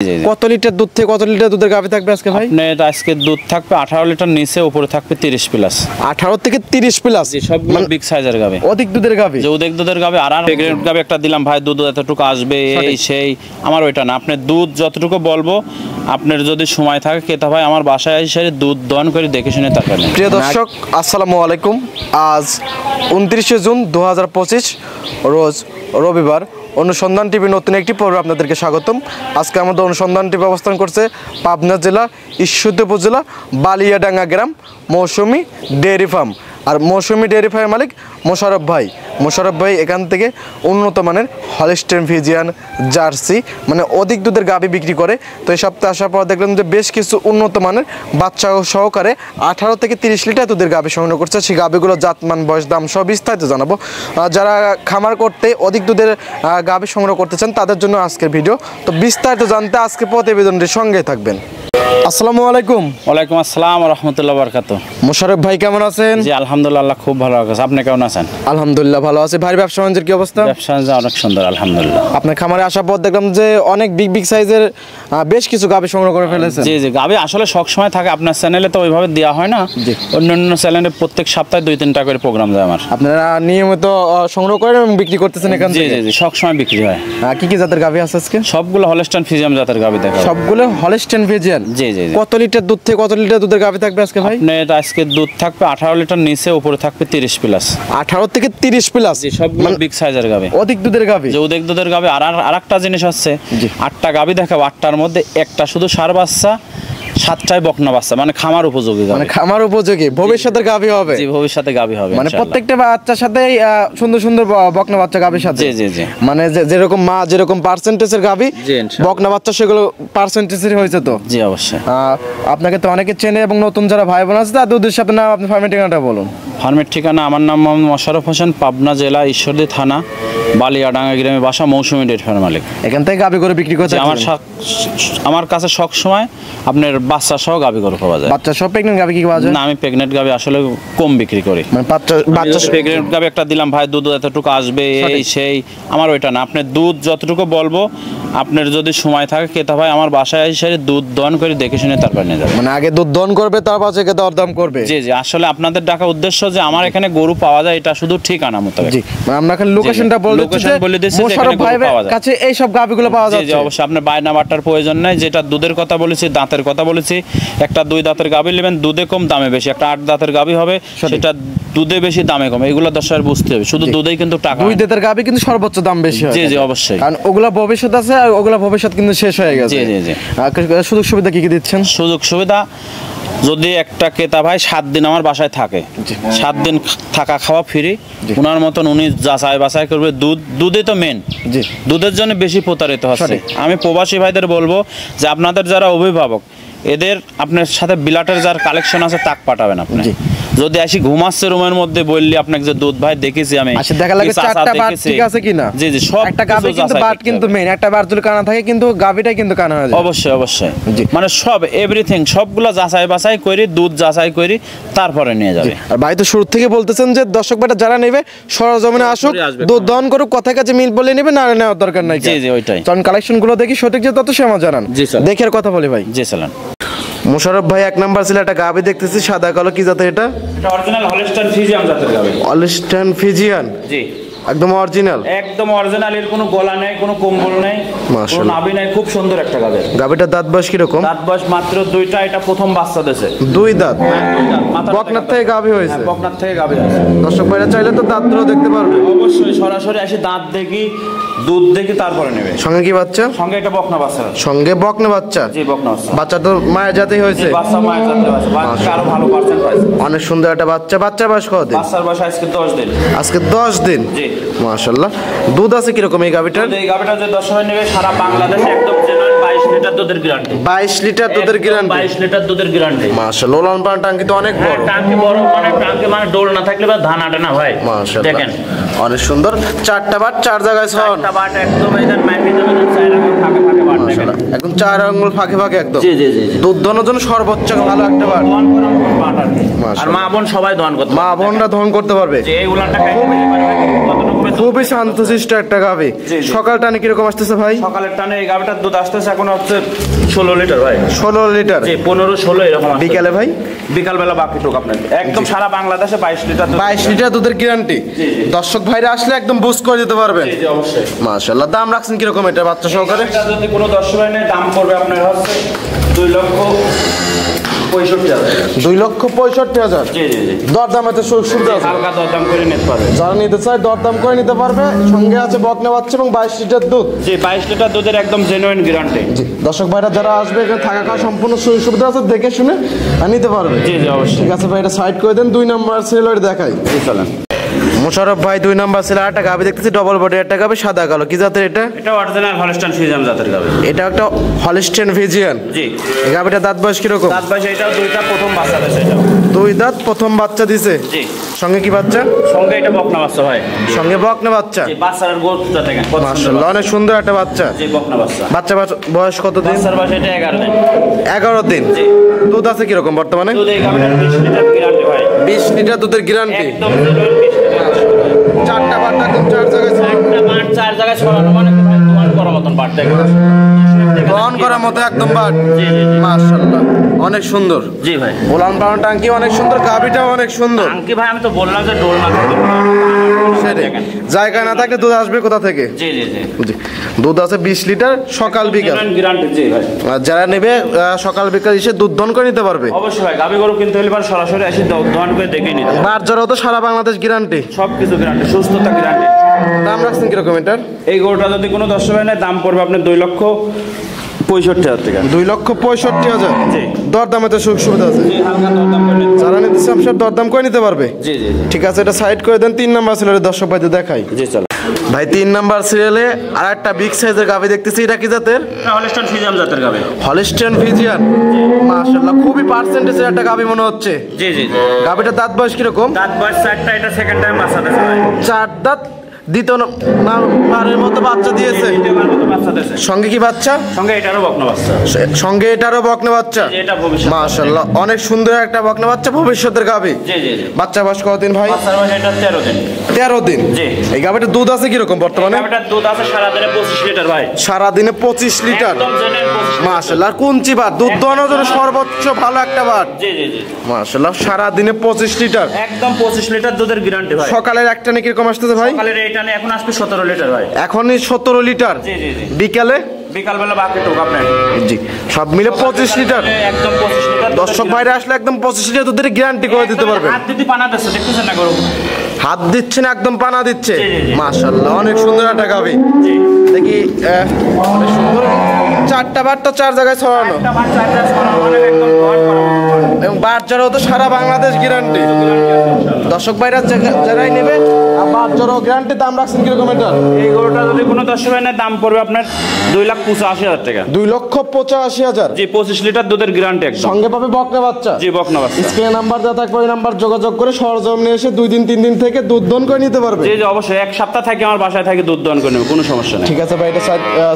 কত লিটার দুধ থেকে কত লিটার দুধের গাভী থাকবে আজকে ভাই? আপনার আজকে দুধ থাকবে 18 লিটার, নিচে উপরে থাকবে 30 প্লাস। 18 থেকে 30 প্লাস, সবগুলো বিগ সাইজের গাভী, অধিক দুধের গাভী। যে অধিক দুধের গাভী। আর প্রেগনেন্ট গাভী একটা দিলাম ভাই, দুধ এতটুকু আসবে এই সেই, আমার ওইটা না। আপনি দুধ যতটুকু বলবো, আপনার যদি সময় থাকে কেতা ভাই আমার বাসায় এসে দুধ দহন করে দেখে শুনে তারপর। প্রিয় দর্শক আসসালামু আলাইকুম। আজ 29শে জুন 2025 রোজ রবিবার। অনুসন্ধান টিভি নতুন একটি পর্বে আপনাদেরকে স্বাগতম। আজকে আমাদের অনুসন্ধান টিভি অবস্থান করছে পাবনা জেলা ঈশ্বরদী উপজেলা বালিয়াডাঙ্গা গ্রাম মৌসুমী ডেয়ারি ফার্ম। আর মৌসুমী ডেয়ারি ফার্মের মালিক মোশারফ ভাই। মোশারফ ভাই এখান থেকে উন্নত মানের হলস্টেইন ফ্রিজিয়ান, জার্সি মানে অধিক দুধের গাভী বিক্রি করে। তো এই সপ্তাহে আসার পর দেখলাম যে বেশ কিছু উন্নত মানের বাচ্চা সহকারে 18 থেকে 30 লিটার দুধের গাভী সংগ্রহ করছে। সেই গাভীগুলো জাতমান, বয়স, দাম সব বিস্তারিত জানাবো। যারা খামার করতে অধিক দুধের গাভী সংগ্রহ করতে চান তাদের জন্য আজকের ভিডিও। তো বিস্তারিত জানতে আজকে প্রতিবেদনটির সঙ্গেই থাকবেন। আসসালামু আলাইকুম। ওয়ালাইকুম আসসালাম ওয়া রাহমাতুল্লাহি ওয়া বারাকাতুহু। মোশারফ ভাই কেমন আছেন? জি আলহামদুলিল্লাহ, খুব ভালো আছে। আপনি কেমন আছেন? আলহামদুলিল্লাহ ভালো আছি। ভাই ব্যবসা বাণিজ্যের কি অবস্থা? ব্যবসা অনেক সুন্দর আলহামদুলিল্লাহ। আপনার খামারে আসার পর দেখলাম যে অনেক বিগ সাইজের বেশ কিছু গাভী সংগ্রহ করে ফেলেছেন। জি জি, গাভী আসলে সব সময় থাকে। আপনার চ্যানেলে তো ওইভাবে দেওয়া হয় না। অন্যান্য চ্যানেলে প্রত্যেক সপ্তাহে 2-3টা করে প্রোগ্রাম যায় আমার। আপনারা নিয়মিত সংগ্রহ করেন এবং বিক্রি করতেছেন এখান থেকে? জি জি জি, সব সময় বিক্রি হয়। কি কি জাতের গাভী আছে আজকে? সবগুলো হলস্টেইন ফ্রিজিয়ান জাতের গাভী দেখা। সবগুলো হলস্টেইন ফ্রিজিয়ান? জি জি জি। কত লিটার দুধ থেকে কত লিটার দুধের গাভী থাকবে আজকে ভাই? আপনার আজকে দুধ থাকবে 18 লিটার, নিচে উপরে থাকবে 30 প্লাস। 18 থেকে 30 প্লাস, সবগুলো বিগ সাইজের গাভী, অধিক দুধের গাভী। যে অধিক দুধের গাভী। আর আরেকটা জিনিস হচ্ছে, 8টা গাভী দেখাবো, 8টার মধ্যে একটা শুধু ষাঁড় বাচ্চা, 7টাই বকনা বাচ্চা, মানে খামার উপযোগী। মানে খামার উপযোগী ভবিষ্যতের গাভী হবে। জি, ভবিষ্যতে গাভী হবে মানে প্রত্যেকটা বাচ্চার সাথে সুন্দর সুন্দর বকনা বাচ্চা গাভীর সাথে। জি জি জি, মানে যেরকম মা যেরকম পার্সেন্টেজের গাভী, বকনা বাচ্চা সেগুলো পার্সেন্টেজের হয়েছে। তো জি অবশ্যই। আপনাকে তো অনেকে চেনে এবং নতুন যারা ভাই বোন আছে তাদের উদ্দেশ্যে আপনার নাম, আপনি ফার্মের ঠিকানাটা বলুন। ফার্মের ঠিকানা আমার নাম মোহাম্মদ মোশাররফ হোসেন, পাবনা জেলা ঈশ্বরদী থানা বালিয়াডাঙ্গা গ্রামে বাসা, মৌসুমী ডেয়ারি ফার্মের মালিক। এখান থেকে গাভী করে বিক্রি করতে আমার কাছে সব সময় আপনার বাচ্চা সহ গাভী করে পাওয়া যায়। বাচ্চা সহ প্রেগনেন্ট গাভী কি পাওয়া যায়? না, আমি প্রেগনেন্ট গাভী আসলে কম বিক্রি করি। মানে বাচ্চা প্রেগনেন্ট গাভী একটা দিলাম ভাই, দুধ এতটুকু আসবে এই সেই, আমার ওইটা না। আপনি দুধ যতটুকু বলবো, আপনার যদি সময় থাকে কেতা ভাই আমার বাসায় এসে দুধ দহন করে দেখে শুনে তারপর নিয়ে যাবে। মানে আগে দুধ দহন করবে, তারপর থেকে দরদাম করবে। জি জি, আসলে আপনাদের ডাকা উদ্দেশ্য যে আমার এখানে গরু পাওয়া যায়, এটা শুধু ঠিকানা মোতাবেক। জি, মানে আমরা খালি লোকেশনটা বলে দিচ্ছি, মোশাররফ ভাইয়ের কাছে এই সব গাভীগুলো পাওয়া যায়। জি জি অবশ্যই। আপনি বায়না বাটার প্রয়োজন নাই। যেটা দুধের কথা বলেছি, দাঁতের কথা বলেছি, একটা 2 দাঁতের গাভী নেবেন, দুধে কম দামে বেশি। একটা 8 দাঁতের গাভী হবে, সেটা দুধে বেশি দামে কম। এগুলো দর্শকের বুঝতে হবে। শুধু দুধেই কিন্তু টাকা। 2 দাঁতের গাভী কিন্তু সর্বোচ্চ দাম বেশি হয়। জি জি অবশ্যই, কারণ ওগুলা ভবিষ্যৎ আছে আর ওগুলা ভবিষ্যৎ কিন্তু শেষ হয়ে গেছে। জি জি জি। সুযোগ সুবিধা কি কি দিচ্ছেন? সুযোগ সুবিধা, যদি একটা ক্রেতা ভাই 7 দিন আমার বাসায় থাকে, 7 দিন থাকা খাওয়া ফ্রি। ওনার মতন উনি যাচাই বাছাই করবে। দুধে তো মেন, দুধের জন্য বেশি প্রতারিত হচ্ছে। আমি প্রবাসী ভাইদের বলবো যে আপনাদের যারা অভিভাবক, এদের আপনার সাথে বিলাটের যার কালেকশন আছে তাক পাঠাবেন আপনি। যদি আসি ঘুমাচ্ছে রুমের মধ্যে, বললি আপনাকে যে দুধ ভাই দেখেছি আমি, আচ্ছা দেখা লাগে 4টা বাট ঠিক আছে কিনা। জি জি, সব একটা গাভী কিন্তু বাট কিন্তু মেন, একটা বাট যদি কানা থাকে কিন্তু গাভীটাই কিন্তু কানা হয়ে যায়। অবশ্যই অবশ্যই, মানে সব এভরিথিং সবগুলা যাচাই বাছাই করি, দুধ যাচাই করি, তারপরে নিয়ে যাবে। আর ভাই তো শুরু থেকে বলতেছেন যে দর্শক ভাইটা যারা নেবে সরজমিনে আসুক, দুধ দহন করুক, কথা কাছে মিল বলে নেবে, না নেওয়ার দরকার নাই। জি জি ওইটাই। কারণ কালেকশন গুলো দেখি সঠিক যে তত সে আমার জানান। দেখে আর কথা বলি ভাই। জি চালান। মোশাররফ ভাই 1 নাম্বার ছিল একটা গাভী দেখতেছি সাদা কালো, কি জাতের এটা? এটা অরিজিনাল হলস্টেইন ফ্রিজিয়ান জাতের গাভী। Holstein Friesian? জি একদম অরিজিনাল। একদম অরিজিনাল, এর কোনো গলা নেই, কোনো কম্বল নেই, কোনো নাভি নেই। খুব সুন্দর একটা গাভী। গাভীটার দাঁত বয়স কি রকম? দাঁত বয়স মাত্র 2টা। এটা প্রথম বাচ্চা দেছে। 2 দাঁত? বকনার থেকে গাভী হয়েছে? বকনার থেকে গাভী হয়েছে। দর্শক ভাইরা চাইলে তো দাঁতগুলো দেখতে পারবে। অবশ্যই সরাসরি এসে দাঁত দেখি, দুধ দেখি, তারপরে নেবে। সঙ্গে কি বাচ্চা? সঙ্গে একটা বকনা বাচ্চা। সঙ্গে বকনা বাচ্চা? জি বকনা বাচ্চা। বাচ্চা তো মায়ের জাতেই হয়েছে? বাচ্চা মায়ের জাতে আছে। বাচ্চা আরো ভালো পার্সেন্ট পাইছে। অনেক সুন্দর একটা বাচ্চা। বাচ্চা বয়স কত দিন? বাচ্চার বয়স আজকে 10 দিন। আজকে 10 দিন? জি মাশাআল্লাহ। দুধ আছে কি রকম এই গাভীটার? এই গাভীটা যে 10 সময় নেবে, সারা বাংলাদেশে একদম জেনুইন 22 লিটার দুধের গ্যারান্টি। 22 লিটার দুধের গ্যারান্টি? 22 লিটার দুধের গ্যারান্টি। মাশাআল্লাহ। ওলান পান টাঙ্কি তো অনেক বড়। টাঙ্কি বড়, মানে টাঙ্কি মানে ডোল না থাকলে বা ধান আটে না ভাই। মাশাআল্লাহ দেখেন অনেক সুন্দর। 4টা বাট 4 জায়গায় ছন। 4টা বাট একদম এদের মাইপি দেবেন, 4 আঙ্গুল ফাঁকে ফাঁকে বাট দেখেন। একদম 4 আঙ্গুল ফাঁকে ফাঁকে একদম। জি জি জি। দুধ দহনের জন্য সর্বোচ্চ ভালো একটা বাট। দহন করার বাট আর কি। আর মা বোন সবাই দহন করতে পারবে। মা বোনরা দহন করতে পারবে। যে এই উলানটা খাইতে পারবে, কতটুকু খুবই শান্তশিষ্ট একটা গাভী। সকাল টানে কিরকম আসতেছে ভাই? সকালের টানে এই গাভিটার দুধ আসতেছে এখন হচ্ছে 16 লিটার ভাই। 16 লিটার, 15-16 এরকম। বিকালে ভাই? বিকালবেলা বাকি টুক আপনার একদম সারা বাংলাদেশে 22 লিটার। 22 লিটার দুধের গ্যারান্টি। দর্শক ভাইরা আসলে একদম বুস্ট করে দিতে পারবেন। জি অবশ্যই। মাশাআল্লাহ। দাম রাখছেন কিরকম এটা বাচ্চা সহকারে? যদি কোনো দর্শক ভাই নেয় দাম পড়বে আপনার হচ্ছে 2,65,000। 2,65,000। জি জি জি। দরদামে সুবিধা আছে, হালকা দরদাম করে নিতে পারবে। যারা নিতে চায় দরদাম করে নিতে পারবে। সঙ্গে আছে বকনা বাচ্চা এবং 22 লিটার দুধ। জি 22 লিটার দুধের একদম জেনুইন গ্যারান্টি। জি দর্শক ভাইরা যারা আসবে এখানে থাকা খাওয়া সম্পূর্ণ সুবিধা আছে, দেখে শুনে নিতে পারবে। জি জি অবশ্যই। ঠিক আছে ভাই, এটা সাইড করে দেন। 2 নাম্বার সেলর দেখাই। জি চলেন। মোশাররফ ভাই 2 নাম্বার সেল একটা গাভি দেখতেছি, ডবল বডি একটা গাভি, সাদা কালো। কি জাতের এটা? এটা অরিজিনাল হলস্টাইন ফ্রিজিয়ান জাতের গাভি। এটা একটা হলস্টাইন ফ্রিজিয়ান। জি। এই গাভিটা দাঁত বয়স কিরকম? দাঁত বয়স এটাও দুইটা প্রথম বাচ্চা দিছে। এটা 2 দাঁত প্রথম বাচ্চা দিছে। জি। সঙ্গে কি বাচ্চা? সঙ্গে এটা বকনা বাচ্চা ভাই। সঙ্গে বকনা বাচ্চা। জি বাচ্চার গোছটা দেখেন কত সুন্দর। মাশাআল্লাহ অনেক সুন্দর একটা বাচ্চা। জি বকনা বাচ্চা। বাচ্চা বয়স কত দিন? বাচ্চার বয়স এটা 11 দিন। 11 দিন। জি। দুধ আছে কিরকম বর্তমানে? দুধ এই গাভিটার 20 লিটার গ্যারান্টি ভাই। 20 লিটার দুধের গ্যারান্টি। একদম জেনুইন 20 লিটার। চারটা বাচ্চা একদম 4 জায়গায় একটা বাট 4 জায়গায় ছড়ানো মানে কি ভাই দোয়ান করার মতন বাট দেখেন। গ্রহণ করার মতো একদম বাট। জি জি জি। মাশাআল্লাহ অনেক সুন্দর। জি ভাই। ওলান পালান টাঙ্কি অনেক সুন্দর, গাভিটাও অনেক সুন্দর। আঙ্কি ভাই আমি তো বললাম যে ডোল না সেটাই। জায়গা না থাকলে দুধ আসবে কোথা থেকে? জি জি জি। জি। দুধ আছে 20 লিটার সকাল বিকাল। গ্যারান্টি জি ভাই। আর যারা নেবে সকাল বিকাল এসে দুধ দহন করে নিতে পারবে। অবশ্যই ভাই গাবি গরু কিনতে হলে সরাসরি এসে দহন করে দেখে নিতে হবে। বাট যারা তো সারা বাংলাদেশ গ্যারান্টি। সবকিছু গ্যারান্টি, সুস্থতা গ্যারান্টি। দাম রাখছেন কিরকম এটার? এই গরুটা যদি কোনো দর্শক হয় না দাম পড়বে আপনার 2,65,000 টাকা। 2,65,000। জি। দরদামে তো সুবিধা আছে। জি হালকা দরদাম করে নিতে। যারা নিতে চান সব দরদাম করে নিতে পারবে। জি জি জি। ঠিক আছে, এটা সাইড করে দেন। 3 নাম্বার সিরিয়ালে দর্শক ভাইদের দেখাই। জি চলো ভাই 3 নাম্বার সিরিয়ালে আর একটা বিগ সাইজের গাভি দেখতেছি। এটা কি জাতের? এটা হলস্টাইন ফ্রিজিয়ান জাতের গাবি। Holstein Friesian. মাশাআল্লাহ খুবই পার্সেন্টেজের একটা গাভি মনে হচ্ছে। জি জি জি। গাভিটার দাঁত বয়স কিরকম? দাঁত বয়স 4টা, এটা সেকেন্ড টাইম বাচ্চা দিয়েছে ভাই। 4 দাঁত। দ্বিতীয় বারের মতো বাচ্চা দিয়েছে। দ্বিতীয়বার মতো বাচ্চা দিয়েছে। সঙ্গে কি বাচ্চা? সঙ্গে এটারও বকনা বাচ্চা। সঙ্গে এটারও বকনা বাচ্চা। জি, এটা ভবিষ্যৎ। মাশাআল্লাহ অনেক সুন্দর একটা বকনা বাচ্চা, ভবিষ্যতের গাভি। জি জি জি। বাচ্চা বয়স কতদিন ভাই? বাচ্চার বয়স এটা 13 দিন। 13 দিন। জি। এই গাভিটার দুধ আছে কিরকম বর্তমানে? এটার দুধ আছে সারাদিনে 25 লিটার ভাই। সারাদিনে 25 লিটার। একদম জেনুইন 25 লিটার। মাশাআল্লাহ। আর কুঞ্চি বাট দুধ দোয়ানোর জন্য সর্বোচ্চ ভালো একটা বাট। জি জি জি। মাশাআল্লাহ সারাদিনে 25 লিটার। একদম 25 লিটার দুধের গ্যারান্টি ভাই। সকালের একটা নে কিরকম আসতেছে ভাই? সকালের এইটা নিয়ে এখন আসবে 17 লিটার ভাই। এখনই 17 লিটার। জি জি জি। বিকালে? বিকালবেলা বাকি টুক আপনার। জি। সব মিলে 25 লিটার। একদম 25 লিটার। দর্শক ভাইরা আসলে একদম 25 লিটার দুধের গ্যারান্টি করে দিতে পারবে। হাত দিতে পানা দিচ্ছে দেখতেছেন না গরু। হাত দিচ্ছে না, একদম পানা দিচ্ছে। জি, জি, জি। মাশাআল্লাহ অনেক সুন্দর একটা গাভি। জি। দেখি অনেক সুন্দর। 4টা বাটটা 4 জায়গায় ছড়ানো একটা বাট 4টা ছড়ানো মানে একদম ঘর করা। এবং বাট যারাও তো সারা বাংলাদেশ গ্যারান্টি। দর্শক ভাইরা যারাই নেবে বাট যারাও গ্যারান্টি। দাম রাখছেন কিরকম এটার? এই গরুটা যদি কোনো দর্শক হয় না দাম পড়বে আপনার 2,85,000 টাকা। 2,85,000। জি 25 লিটার দুধের গ্যারান্টি একদম। সঙ্গে পাবে বকনা বাচ্চা। জি বকনা বাচ্চা। স্ক্রিনে নাম্বার দেওয়া থাকবে, ওই নাম্বার যোগাযোগ করে সরজমিনে এসে 2 দিন 3 দিন থেকে দুধ দহন করে নিতে পারবে। জি জি অবশ্যই। এক সপ্তাহ থেকে আমার বাসায় থেকে দুধ দহন করে নেব, কোনো সমস্যা নেই। ঠিক আছে ভাই, এটা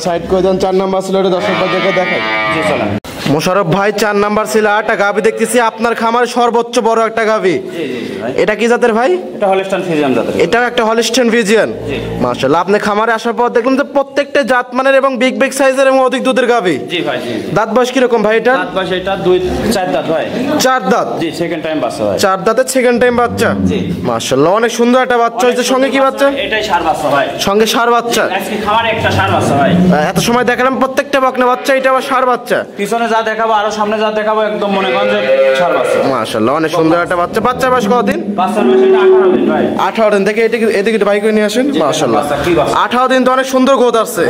সাইড করে দেন। 4 নাম্বার ছিল, এটা দর্শক ভাইদেরকে দেখাই। জি চলেন। মোশাররফ ভাই 4 নাম্বার ছিল একটা গাভি দেখতেছি, আপনার খামারে সর্বোচ্চ বড় একটা গাভি। জি জি জি ভাই। এটা কি জাতের ভাই? এটা হলস্টাইন ফ্রিজিয়ান জাতের। এটাও একটা হলস্টাইন ফ্রিজিয়ান। জি। মাশাআল্লাহ আপনি খামারে আসার পর দেখলাম যে প্রত্যেকটা জাত মানের এবং বিগ বিগ সাইজের এবং অধিক দুধের গাভি। জি ভাই জি। দাঁত বয়স কিরকম ভাই এটা? দাঁত বয়স এটা 2-4 দাঁত ভাই। 4 দাঁত। জি সেকেন্ড টাইম বাচ্চা ভাই। 4 দাঁতের সেকেন্ড টাইম বাচ্চা। জি। মাশাআল্লাহ অনেক সুন্দর একটা বাচ্চা হয়েছে। সঙ্গে কি বাচ্চা? এটাই ষাঁড় বাচ্চা ভাই। সঙ্গে ষাঁড় বাচ্চা। আজকে খামারে একটা ষাঁড় বাচ্চা ভাই। এত সময় দেখালাম প্রত্যেকটা বকনা বাচ্চা, এটা আবার ষাঁড় বাচ্চা। পিছনে যা দেখাবো আরো সামনে যা দেখাবো একদম মনে করেন যে ষাঁড় বাচ্চা। মাশাআল্লাহ অনেক সুন্দর একটা বাচ্চা। বাচ্চা বয়স কতদিন? বাচ্চার বয়স এটা 18 দিন ভাই। 18 দিন থেকে এদিকে বাইক করে নিয়ে আসেন। মাশাআল্লাহ বাচ্চা, কি বাচ্চা? 18 দিন তো অনেক সুন্দর গ্রোথ আসছে।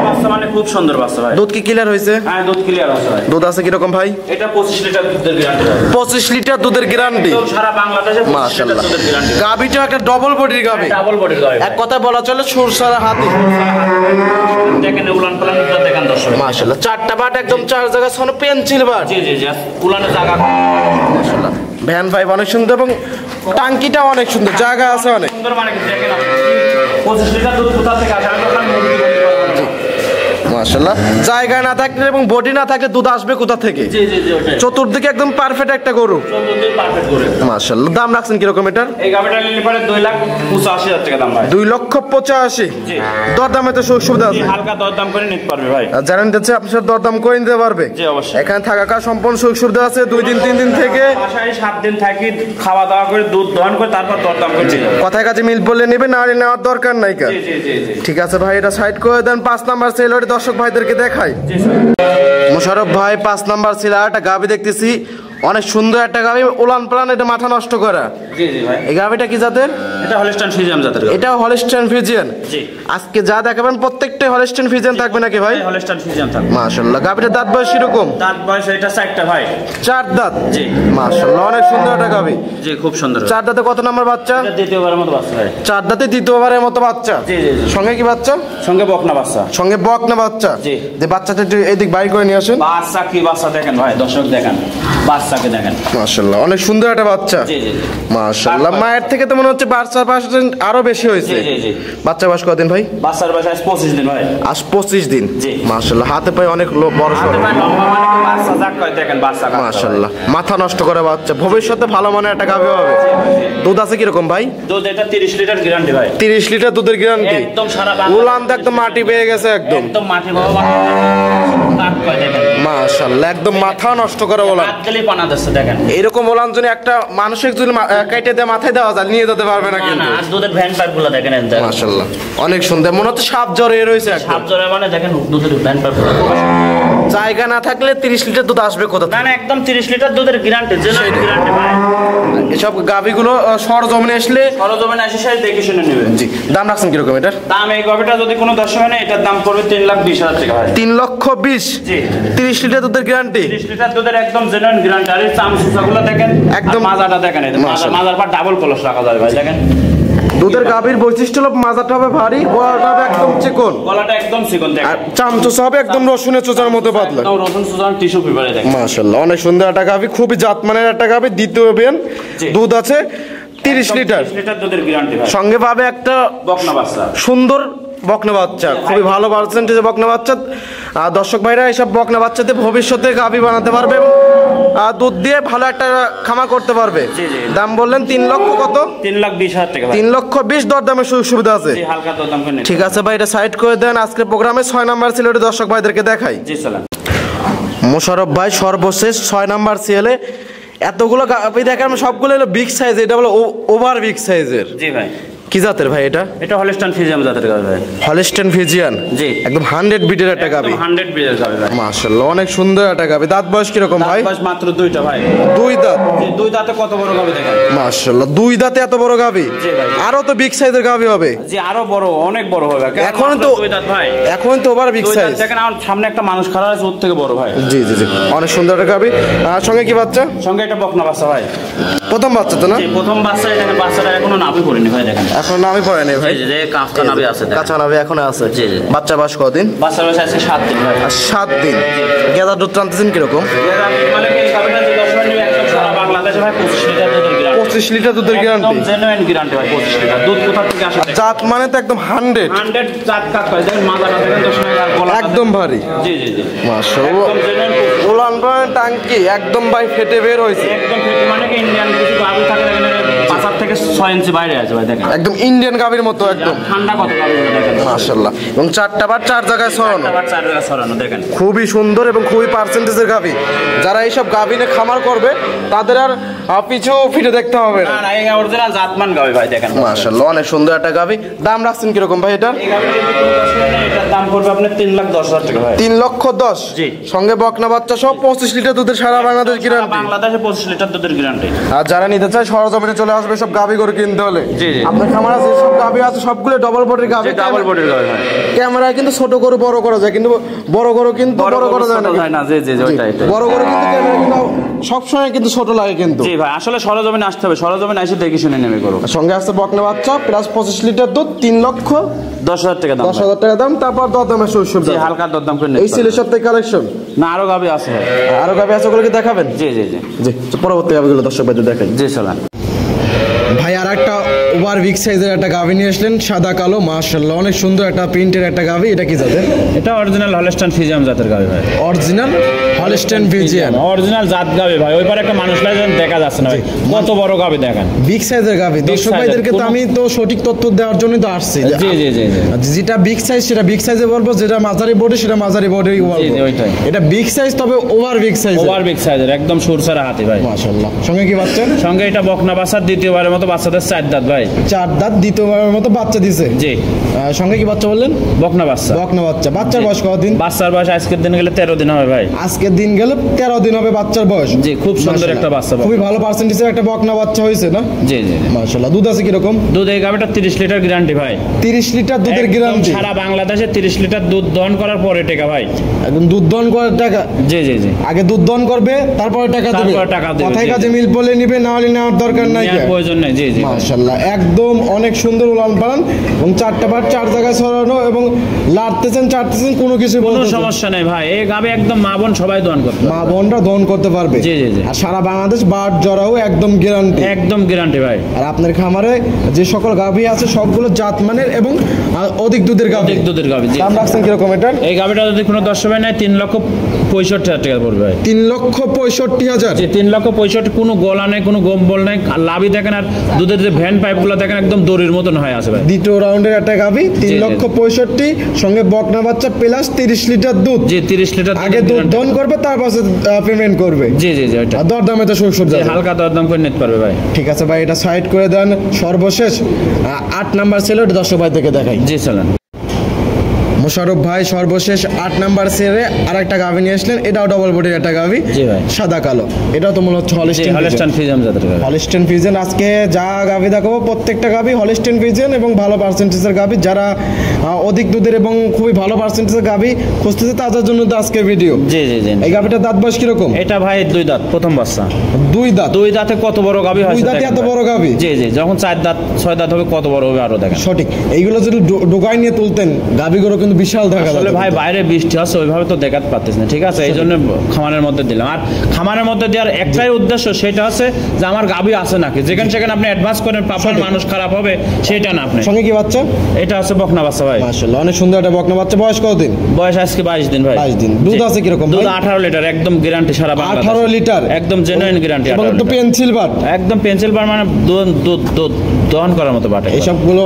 বাচ্চা মানে খুব সুন্দর বাচ্চা ভাই। দুধ কি ক্লিয়ার হয়েছে? হ্যাঁ দুধ ক্লিয়ার আছে ভাই। দুধ আছে কিরকম ভাই? এটা 25 লিটার দুধের গ্যারান্টি ভাই। 25 লিটার দুধের গ্যারান্টি। তো সারা বাংলাদেশে 25 লিটার মাশাআল্লাহ দুধের গ্যারান্টি। গাবিটা একটা ডবল বডির গাবি। ডাবল বডির গাবি। এক কথা বলা চলে সুরসারা হাতি। দেখেন উলান পালান দেখেন দর্শক। মাশাআল্লাহ 4টা বাট একদম 4 জায়গায় সোনো পেন্সিল বাট। জি জি জি। উলানের জায়গা মাশাআল্লাহ ভ্যান ফাইভ অনেক সুন্দর এবং টাঙ্কিটা অনেক সুন্দর, জায়গা আছে অনেক সুন্দর মানে কি দেখেন আপনি 25 লিটার দুধ কোথা থেকে আসে আমি তো ওখানে মুরগি বলতে পারবো না। মাশাআল্লাহ। জায়গা না থাকলে এবং বডি না থাকলে দুধ আসবে কোথা থেকে? জি জি জি ওটাই। চতুর্দিকে একদম পারফেক্ট একটা গরু। চতুর্দিকে পারফেক্ট করে। মাশাআল্লাহ। দাম রাখছেন কিরকম এটার? এই গাবিটা নিলে পরে 2,85,000 টাকা দাম ভাই। 2,85,000। জি। দরদামে তো সুবিধা আছে। হালকা দরদাম করে নিতে পারবে ভাই। যারা নিতে চাচ্ছে আপনার দরদাম করে নিতে পারবে। জি অবশ্যই। এখানে থাকা খাওয়া সম্পূর্ণ সুযোগ সুবিধা আছে। 2 দিন 3 দিন থেকে বাসায় 7 দিন থাকি, খাওয়া দাওয়া করে দুধ দহন করে তারপর দরদাম করে দিই। কথায় কাছে মিল বললে নেবে, না হলে নেওয়ার দরকার নাই কা। জি জি জি জি। ঠিক আছে ভাই, এটা সাইড করে দেন। 5 নাম্বার সেলরে দর্শক ভাইদেরকে দেখাই। জি স্যার। মোশাররফ ভাই 5 নাম্বার ছিল একটা গাবি দেখতেছি, অনেক সুন্দর একটা গাবি, উলান প্লান, এটা মাথা নষ্ট করা। জি জি ভাই। এই গাবিটা কি জাতের? এটা হলস্টাইন ফ্রিজিয়ান জাতের গাবি। এটা হলস্টাইন ফ্রিজিয়ান। জি। আজকে যা দেখাবেন প্রত্যেকটাই হলস্টাইন ফ্রিজিয়ান থাকবে নাকি ভাই? হলস্টাইন ফ্রিজিয়ান থাকবে। মাশাআল্লাহ। গাবিটার দাঁত বয়স কিরকম? দাঁত বয়স এটা 4টা ভাই। 4 দাঁত। জি। মাশাআল্লাহ, অনেক সুন্দর একটা গাবি। জি খুব সুন্দর। 4 দাঁতে কত নাম্বার বাচ্চা? এটা দ্বিতীয়বারের মতো বাচ্চা ভাই। 4 দাঁতে দ্বিতীয়বারের মতো বাচ্চা। জি জি জি। সঙ্গে কি বাচ্চা? সঙ্গে বকনা বাচ্চা। সঙ্গে বকনা বাচ্চা। জি। যে বাচ্চাটা একটু এদিক বাইর করে নিয়ে আসেন। বাচ্চা কি বাচ্চা দেখেন ভাই, দর্শক দেখেন বাচ্চাকে দেখেন। মাশাআল্লাহ, অনেক সুন্দর একটা বাচ্চা। জি জি জি। মাশাআল্লাহ। মায়ের থেকে তো মনে হচ্ছে বাচ্চার বয়স আরো বেশি হয়েছে। জি জি জি। বাচ্চা বয়স কতদিন ভাই? বাচ্চার বয়স আজ 25 দিন ভাই। আজ 25 দিন। জি। মাশাআল্লাহ, হাতে পায়ে অনেক বড় হাতে সড়ো। পায়ে লম্বা মানে কি বাচ্চা যাক কয় দেখেন বাচ্চা কাচ্চা। মাশাআল্লাহ, মাথা নষ্ট করে বাচ্চা, ভবিষ্যতে ভালো মানের একটা গাভী হবে। দুধ আছে কিরকম ভাই? দুধ এটা 30 লিটার গ্যারান্টি ভাই। 30 লিটার দুধের গ্যারান্টি। একদম সারা বাংলা। উলান তো একদম মাটি পেয়ে গেছে একদম। একদম মাটি বাবা কাট কয় দেখেন। মাশাআল্লাহ, একদম মাথা নষ্ট করে উলান। হাত দিলেই পানা দিচ্ছে দেখেন। এরকম উলান যদি একটা মানুষের যদি কাইটে দিয়ে মাথায় দেওয়া যায় নিয়ে যেতে পারবে না না কিন্তু। না, আর দুধের ভ্যান পাইপগুলো দেখেন এনতে। মাশাআল্লাহ, অনেক সুন্দর। মনে হচ্ছে সাপ জ্বরে রয়েছে একদম। সাপ জোরে মানে দেখেন দুধের ভ্যান পাইপগুলো। জায়গা না থাকলে 30 লিটার দুধ আসবে কোথা না থেকে? না একদম 30 লিটার দুধের গ্যারান্টি, জেনুইন গ্যারান্টি ভাই। এসব গাভীগুলো সরজমিনে আসলে। সরজমিনে এসে সাথে দেখে শুনে নেবে। জি। দাম রাখছেন কিরকম এটার? দাম এই গবিটা যদি কোনো দর্শক হয় না, এটার দাম পড়বে 3,20,000 টাকা ভাই। 3,20,000। জি। 30 লিটার দুধের গ্যারান্টি। 30 লিটার দুধের একদম জেনুইন গ্যারান্টি। আর এই চামচুচাগুলো দেখেন, একদম। একদম মাজাটা দেখেন, এই মাশাআল্লাহ। মাজার পর ডাবল কলস রাখা যাবে ভাই দেখেন। দুধের গাভীর বৈশিষ্ট্য হলো মাজাটা হবে ভারী, গলাটা হবে একদম চিকন, গলাটা একদম চিকন আর দেখেন। চামচুচা হবে একদম রসুনের চোচার মতো পাতলা। একদম রসুন সুজন টিস্যু পেপারে দেখেন। মাশাআল্লাহ, অনেক সুন্দর একটা গাভী, খুবই জাতমানের একটা গাভী। দ্বিতীয় বেন, জি। দুধ আছে 30 লিটার। 30 লিটার দুধের গ্যারান্টি ভাই। সঙ্গে পাবে একটা বকনা বাচ্চা। সুন্দর বকনা বাচ্চা, খুবই ভালো পার্সেন্টেজে বকনা বাচ্চা। দর্শক ভাইরা এইসব বকনা বাচ্চাতে ভবিষ্যতে গাভী বানাতে পারবে এবং দুধ দিয়ে ভালো একটা খামা করতে পারবে। জি, জি। দাম বললেন 3 লক্ষ কত? 3,20,000 টাকা ভাই। 3,20,000 দরদামের সুযোগ সুবিধা আছে। জি হালকা দরদাম করে নিন। ঠিক আছে ভাই, এটা সাইড করে দেন। আজকের প্রোগ্রামে 6 নাম্বার ছিল, এটা দর্শক ভাইদেরকে দেখাই। জি সালাম। মোশাররফ ভাই সর্বশেষ 6 নাম্বার সিএলে এতগুলো গাভী দেখেন, সবগুলো হলো বিগ সাইজ, এটা হলো ওভার বিগ সাইজের। জি ভাই। কি জাতের ভাই এটা? এটা হলস্টাইন ফ্রিজিয়ান জাতের গাবি ভাই। Holstein Friesian. জি। একদম 100 বিটের একটা গাভী। একদম 100 বিটের গাবি ভাই। মাশাআল্লাহ, অনেক সুন্দর একটা গাভী। দাঁত বয়স কিরকম ভাই? দাঁত বয়স মাত্র 2টা ভাই। 2 দাঁত। জি 2 দাঁতে কত বড় গাবি দেখেন। মাশাআল্লাহ, 2 দাঁতে এত বড় গাভী। জি ভাই। আরো তো বিগ সাইজের গাভী হবে। জি আরো বড়, অনেক বড় হবে। এখন তো 2 দাঁত ভাই। এখন তো ওভার বিগ 2 দাঁত সাইজ। দেখেন, আমার সামনে একটা মানুষ খাড়া আছে, ওর থেকে বড় ভাই। জি জি জি, অনেক সুন্দর একটা গাভী। আর সঙ্গে কি বাচ্চা? সঙ্গে একটা বকনা বাচ্চা ভাই। প্রথম বাচ্চা তো না? জি প্রথম বাচ্চা। দেখেন বাচ্চাটা এখনো নাভি পড়েনি ভাই দেখেন। এখন নামই পড়ে নেই ভাই। এই যে কাঁচটা নাভি আছে দেখেন। কাঁচা নাভি এখনো আছে। জি, জি। বাচ্চা বয়স কতদিন? বাচ্চার বয়স আছে 7 দিন ভাই। 7 দিন। গেদা দুধ টানতেছেন কিরকম? মানে কি এই গাবিটা যে দর্শক নিবে একদম সারা বাংলাদেশে ভাই 25 লিটার দুধের গ্যারান্টি। 25 লিটার দুধের গ্যারান্টি। একদম জেনুইন গ্যারান্টি ভাই 25 লিটার। দুধ কোথা থেকে আসে দেখেন। জাত মানে তো একদম 100। 100 জাত কাট করে দেখেন, মাজাটা দেখেন দর্শক, আর গলাটা একদম ভারী। জি জি জি। মাশাআল্লাহ, একদম জেনুইন। উলান পালান টাঙ্কি একদম ভাই ফেটে বের হয়েছে। একদম ফেটে মানে কি ইন্ডিয়ান কিছু গাবি থাকে দেখেন, 5 থেকে 6 ইঞ্চি বাইরে আছে ভাই দেখেন। একদম ইন্ডিয়ান গাভীর মতো একদম। ঠান্ডা কত গাবিগুলো দেখেন। মাশাআল্লাহ, এবং 4টা বার 4 জায়গায় ছড়ানো। আবার 4 জায়গা ছড়ানো দেখেন। খুবই সুন্দর এবং খুবই পার্সেন্টেজের গাভী। যারা এইসব গাভী নিয়ে খামার করবে তাদের আর পিছু ফিরে দেখতে হবে না। না না, এই অরিজিনাল জাতমান গাবি ভাই দেখেন। মাশাআল্লাহ, অনেক সুন্দর একটা গাভী। দাম রাখছেন কিরকম ভাই এটা? এই গাবিটা যদি কোনো দর্শক নেয়, এটার দাম পড়বে আপনার 3,10,000 টাকা ভাই। 3,10,000। জি। সঙ্গে বকনা বাচ্চা সব 25 লিটার দুধের সারা বাংলাদেশ গ্যারান্টি। বাংলাদেশে 25 লিটার দুধের গ্যারান্টি। আর যারা নিতে চায় সরজমিনে চলে আসবে সব গাভী গরু কিনতে হলে। জি, জি। আপনার খামার আছে সব গাভী আছে, সবগুলো ডবল বডির গাভী। ডাবল বডির গাবি ভাই। ক্যামেরায় কিন্তু ছোট গরু বড় করা যায়, কিন্তু বড় গরু কিন্তু বড় করা যায় না। না জি জি জি, ওইটাই। বড় গরু কিন্তু ক্যামেরা কিন্তু সবসময় কিন্তু ছোট লাগে কিন্তু। জি ভাই, আসলে সরজমিনে আসতে হবে, সরজমিনে এসে দেখে শুনে নেবে গরু। সঙ্গে আসছে বকনা বাচ্চা প্লাস 25 লিটার দুধ, 3,10,000 টাকা দাম। 10,000 টাকা দাম। তারপর দরদামের সুবিধা। জি হালকা দরদাম করে এই নিতে ছিল সপ্তাহে কালেকশন। না আরো গাবি আছে ভাই। আরো গাভী আছে, ওগুলোকে দেখাবেন? জি জি জি জি, তো পরবর্তী গাভীগুলো দর্শক ভাইদের দেখাই। জি সালাম। ভাই আর একটা ওভার বিগ সাইজের একটা গাভী নিয়ে আসলেন, সাদা কালো, মাশাআল্লাহ অনেক সুন্দর একটা প্রিন্টের একটা গাভী। এটা কি জাতের? এটা অরিজিনাল হলস্টাইন ফ্রিজিয়ান জাতের গাভী ভাই। অরিজিনাল হলস্টাইন ফ্রিজিয়ান, অরিজিনাল জাত গাভী ভাই। ওই পারে একটা মানুষ দেখা যাচ্ছে না ভাই, কত বড় গাভী দেখেন, বিগ সাইজের গাভী। দর্শক ভাইদেরকে তো আমি তো সঠিক তথ্য দেওয়ার জন্য তো আসছি। জি জি জি যেটা বিগ সাইজ সেটা বিগ সাইজে বলবো, যেটা মাঝারি বডি সেটা মাঝারি বডি বলবো। এটা বিগ সাইজ, তবে over big size, over big সাইজের একদম সুরসারা হাতি ভাই। মাশাআল্লাহ। সঙ্গে কি বাচ্চা? সঙ্গে এটা বকনা বাচ্চা, দ্বিতীয়বারের মতো বাচ্চাদের 4 দাঁত ভাই। 4 দাঁত, দ্বিতীয়বারের মতো বাচ্চা দিছে। জি। সঙ্গে কি বাচ্চা বললেন? বকনা বাচ্চা। বকনা বাচ্চা। বাচ্চার বয়স কতদিন? বাচ্চার বয়স আজকের দিন গেলে 13 দিন হবে ভাই। আজকের দিন গেলে 13 দিন হবে বাচ্চার বয়স। জি, খুব সুন্দর একটা বাচ্চা, খুবই ভালো পার্সেন্টেজের একটা বকনা বাচ্চা হয়েছে না? জি জি মাশাআল্লাহ। দুধ আছে কি রকম? দুধ এই গাভিটা 30 লিটার গ্যারান্টি ভাই। 30 লিটার দুধের গ্যারান্টি? সারা বাংলাদেশে 30 লিটার দুধ দহন করার পরে টাকা ভাই। একদম দুধ দহন করার টাকা? জি জি জি। আগে দুধ দহন করবে, তারপরে টাকা দেবে। কথায় কাজে মিল বলে নিবে, না হলে নেওয়ার দরকার নাই, প্রয়োজন নাই। জি জি মাশাআল্লাহ। একদম অনেক সুন্দর উলান পালান এবং 4টা বার 4 জায়গায় ছড়ানো এবং লাড়তেছেন চাটতেছেন, কোনো কিছু কোনো সমস্যা নাই ভাই। এই গাবে একদম মা বোন সবাই দহন করতে পারবে, মা বোনরা দহন করতে পারবে। জি জি জি। আর সারা বাংলাদেশ বাট জরাও একদম গ্যারান্টি? একদম গ্যারান্টি ভাই। আর আপনার খামারে যে সকল গাভী আছে সবগুলো জাত মানের এবং অধিক দুধের গাভী? অধিক দুধের গাভী। দাম রাখছেন কিরকম এটার? এই গাভীটা যদি কোনো দর্শক ভাই নেয় 3,65,000 টাকা পড়বে ভাই। 3,65,000? জি, 3,65,000। কোনো গলা নেই, কোনো গম্বল নেই, আর লাভি দেখেন, আর দুধের যে ভ্যান পাইপগুলো দেখেন একদম দড়ির মতন হয়ে আছে ভাই। দ্বিতীয় রাউন্ডের একটা গাভী, 3,65,000, সঙ্গে বকনা বাচ্চা প্লাস 30 লিটার দুধ। জি, 30 লিটার আগে দুধ দহন করবে, তারপর পেমেন্ট করবে। জি জি জি। ওইটা দরদামে তো সুযোগ যাবে, হালকা দরদাম করে নিতে পারবে ভাই। ঠিক আছে ভাই, এটা সাইড করে দেন। সর্বশেষ 8 নাম্বার ছেলে, ওটা দর্শক ভাই থেকে দেখাই। জি চলেন। মোশাররফ ভাই সর্বশেষ 8 নাম্বার সেরে আরেকটা গাভী নিয়ে আসলেন। এটাও ডবল বডির একটা গাভী। জি ভাই। সাদা কালো। এটাও তো মনে হচ্ছে হলস্টাইন ফ্রিজিয়ান জাতের গাভী। Holstein Friesian. আজকে যা গাভী দেখাবো প্রত্যেকটা গাভী হলস্টাইন ফ্রিজিয়ান এবং ভালো পার্সেন্টেজের গাভী। যারা অধিক দুধের এবং খুবই ভালো পার্সেন্টেজের গাভী খুঁজতেছে তাদের জন্য তো আজকে ভিডিও। জি জি জি। এই গাভীটার দাঁত বয়স কিরকম? এটা ভাই 2 দাঁত, প্রথম বাচ্চা। 2 দাঁত? 2 দাঁতে কত বড় গাভী হয়? 2 দাঁতে এত বড় গাভী? জি জি। যখন 4 দাঁত 6 দাঁত হবে কত বড় হবে আরো দেখেন। সঠিক। এইগুলো যদি ডোগায় নিয়ে তুলতেন গাভীগুলো কিন্তু বিশাল দেখা যাবে। ভাই বাইরে বৃষ্টি আছে, ওইভাবে তো দেখাতে পারতেছ না, ঠিক আছে? এই জন্য খামারের মধ্যে দিলাম। আর খামারের মধ্যে দেওয়ার একটাই উদ্দেশ্য, সেটা হচ্ছে যে আমার গাভী আছে নাকি। যেখানে সেখানে আপনি অ্যাডভান্স করেন, পাপার মানুষ খারাপ হবে, সেটা না। আপনি সঙ্গে কি বাচ্চা? এটা হচ্ছে বকনা বাচ্চা ভাই। মাশাআল্লাহ অনেক সুন্দর একটা বকনা বাচ্চা। বয়স কতদিন? বয়স আজকে 22 দিন ভাই। 22 দিন। দুধ আছে কিরকম? দুধ 18 লিটার, একদম গ্যারান্টি সারা বাংলাদেশ। 18 লিটার একদম জেনুইন গ্যারান্টি। এবং একটু পেন্সিল বার? একদম পেন্সিল বার, মানে দুধ দহন করার মতো বাটে। এইসবগুলো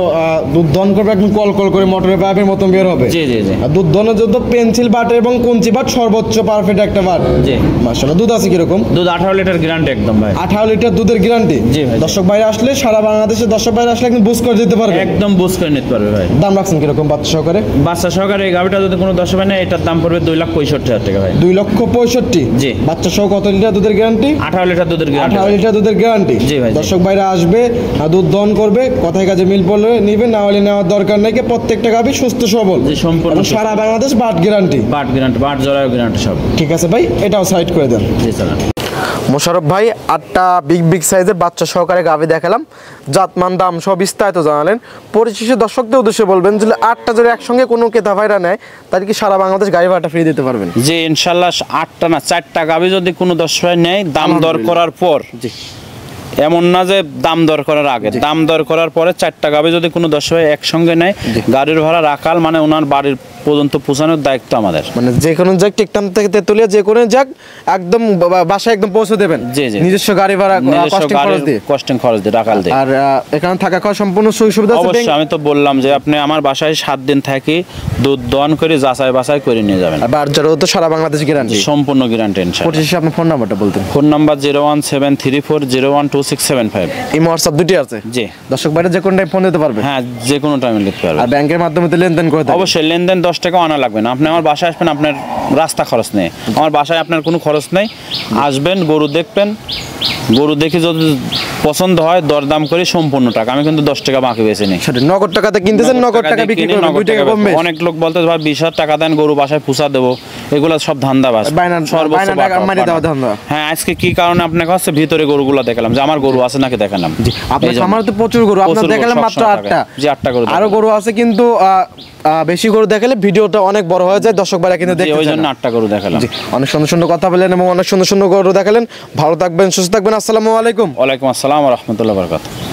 দুধ দহন করবে একদম কল কল করে মোটরের পাইপের মতন বের হবে। জি জি জি। আর দুধ দহনের জন্য পেন্সিল বাট এবং কঞ্চি বাট সর্বোচ্চ পারফেক্ট একটা বাট। জি মাশাআল্লাহ। দুধ আছে কিরকম? দুধ 18 লিটার গ্যারান্টি একদম ভাই। 18 লিটার দুধের গ্যারান্টি? জি ভাই। দর্শক বাইরে আসলে সারা বাংলাদেশে দর্শক বাইরে আসলে একদম বুঝ করে দিতে পারবে? একদম বুঝ করে নিতে পারবে ভাই। দাম রাখছেন কিরকম বাচ্চা সহকারে? বাচ্চা সহকারে এই গাভিটা যদি কোনো দর্শক নেয় এটার দাম পড়বে 2,65,000 টাকা ভাই। 2,65,000? জি। বাচ্চা সহ কত লিটার দুধের গ্যারান্টি? 18 লিটার দুধের গ্যারান্টি। 18 লিটার দুধের গ্যারান্টি? জি ভাই। দর্শক বাইরে আসবে, দুধ দহন করবে, কথায় কাজে মিল পড়লে নিবে, না হলে নেওয়ার দরকার নেই। প্রত্যেকটা গাভী সুস্থ সবল, জি সম্পূর্ণ সারা বাংলাদেশ বাট গ্যারান্টি? বাট গ্যারান্টি, বাট জরায়ু গ্যারান্টি সব। ঠিক আছে ভাই, এটাও সাইড করে দেন। জি চলেন। মোশাররফ ভাই 8টা বিগ সাইজের বাচ্চা সহকারে গাভী দেখালাম, জাতমান দাম সব বিস্তারিত জানালেন। পরিশেষে দর্শকদের উদ্দেশ্যে বলবেন যে 8টা যদি একসঙ্গে কোনো ক্রেতা ভাইরা নেয় তাহলে কি সারা বাংলাদেশ গাড়ি ভাড়াটা ফ্রি দিতে পারবেন? জি ইনশাল্লাহ। 8টা না 4টা গাভী যদি কোনো দর্শক নেয়, দাম দর করার পর, জি এমন না যে দাম দর করার আগে, দাম দর করার পরে 4টা গাভী যদি কোনো দর্শক একসঙ্গে নেয়, গাড়ির ভাড়া রাখাল মানে ওনার বাড়ির পর্যন্ত পৌঁছানোর দায়িত্ব আমাদের। মানে যে কোনো যাক টিকটাম থেকে তেতুলিয়া যে কোনো যাক একদম বাসায় একদম পৌঁছে দেবেন? জি জি। নিজস্ব গাড়ি ভাড়া কস্টিং খরচ দিয়ে রাখাল দিয়ে। আর এখানে থাকা খাওয়া সম্পূর্ণ সুবিধা আছে? অবশ্যই। আমি তো বললাম যে আপনি আমার বাসায় 7 দিন থাকি, দুধ দহন করে যাচাই বাছাই করে নিয়ে যাবেন। আর বাজারও তো সারা বাংলাদেশ গ্যারান্টি? সম্পূর্ণ গ্যারান্টি ইনশাআল্লাহ। পরিশেষে আপনার ফোন নাম্বারটা বলতেন? Phone number 01734012675। এই হোয়াটসঅ্যাপ দুটি আছে? জি। দর্শক বাইরে যে কোনো টাইম ফোন দিতে পারবে? হ্যাঁ, যে কোনো টাইমে লিখতে পারবে। আর ব্যাংকের মাধ্যমে তো লেনদেন করে দেন? অবশ্যই। লেনদেন 10 টাকাও আনা লাগবে না। আপনি আমার বাসায় আসবেন, আপনার রাস্তা খরচ নেই, আমার বাসায় আপনার কোনো খরচ নেই। আসবেন, গরু দেখবেন, গরু দেখে যদি পছন্দ হয় দরদাম করে সম্পূর্ণ টাকা। আমি কিন্তু 10 টাকা বাকি বেশি নেই। সেটা নগদ টাকাতে কিনতেছেন, নগদ টাকা বিক্রি করবেন, 2 টাকা কমবে? অনেক লোক বলতে ভাই 20,000 টাকা দেন, গরু বাসায় পুষা দেবো, এগুলো সব ধান্দাবাজ। হ্যাঁ, আজকে কি কারণে আপনাকে হচ্ছে ভিতরে গরুগুলো দেখালাম যে আমার গরু আছে নাকি দেখালাম। আপনার খামারে তো প্রচুর গরু, আপনার দেখালাম মাত্র 8টা। জি 8টা গরু। আরো গরু আছে কিন্তু বেশি গরু দেখালে ভিডিওটা অনেক বড় হয়ে যায়, দর্শক ভাইরা কিন্তু দেখতে চায় না। ওই জন্য 8টা গরু দেখালাম। অনেক সুন্দর সুন্দর কথা বললেন এবং অনেক সুন্দর সুন্দর গরু দেখালেন। ভালো থাকবেন, সুস্থ থাকবেন। আসসালামু আলাইকুম। ওয়ালাইকুম আসসালাম ওয়া রাহমাতুল্লাহি ওয়া বারাকাতুহু।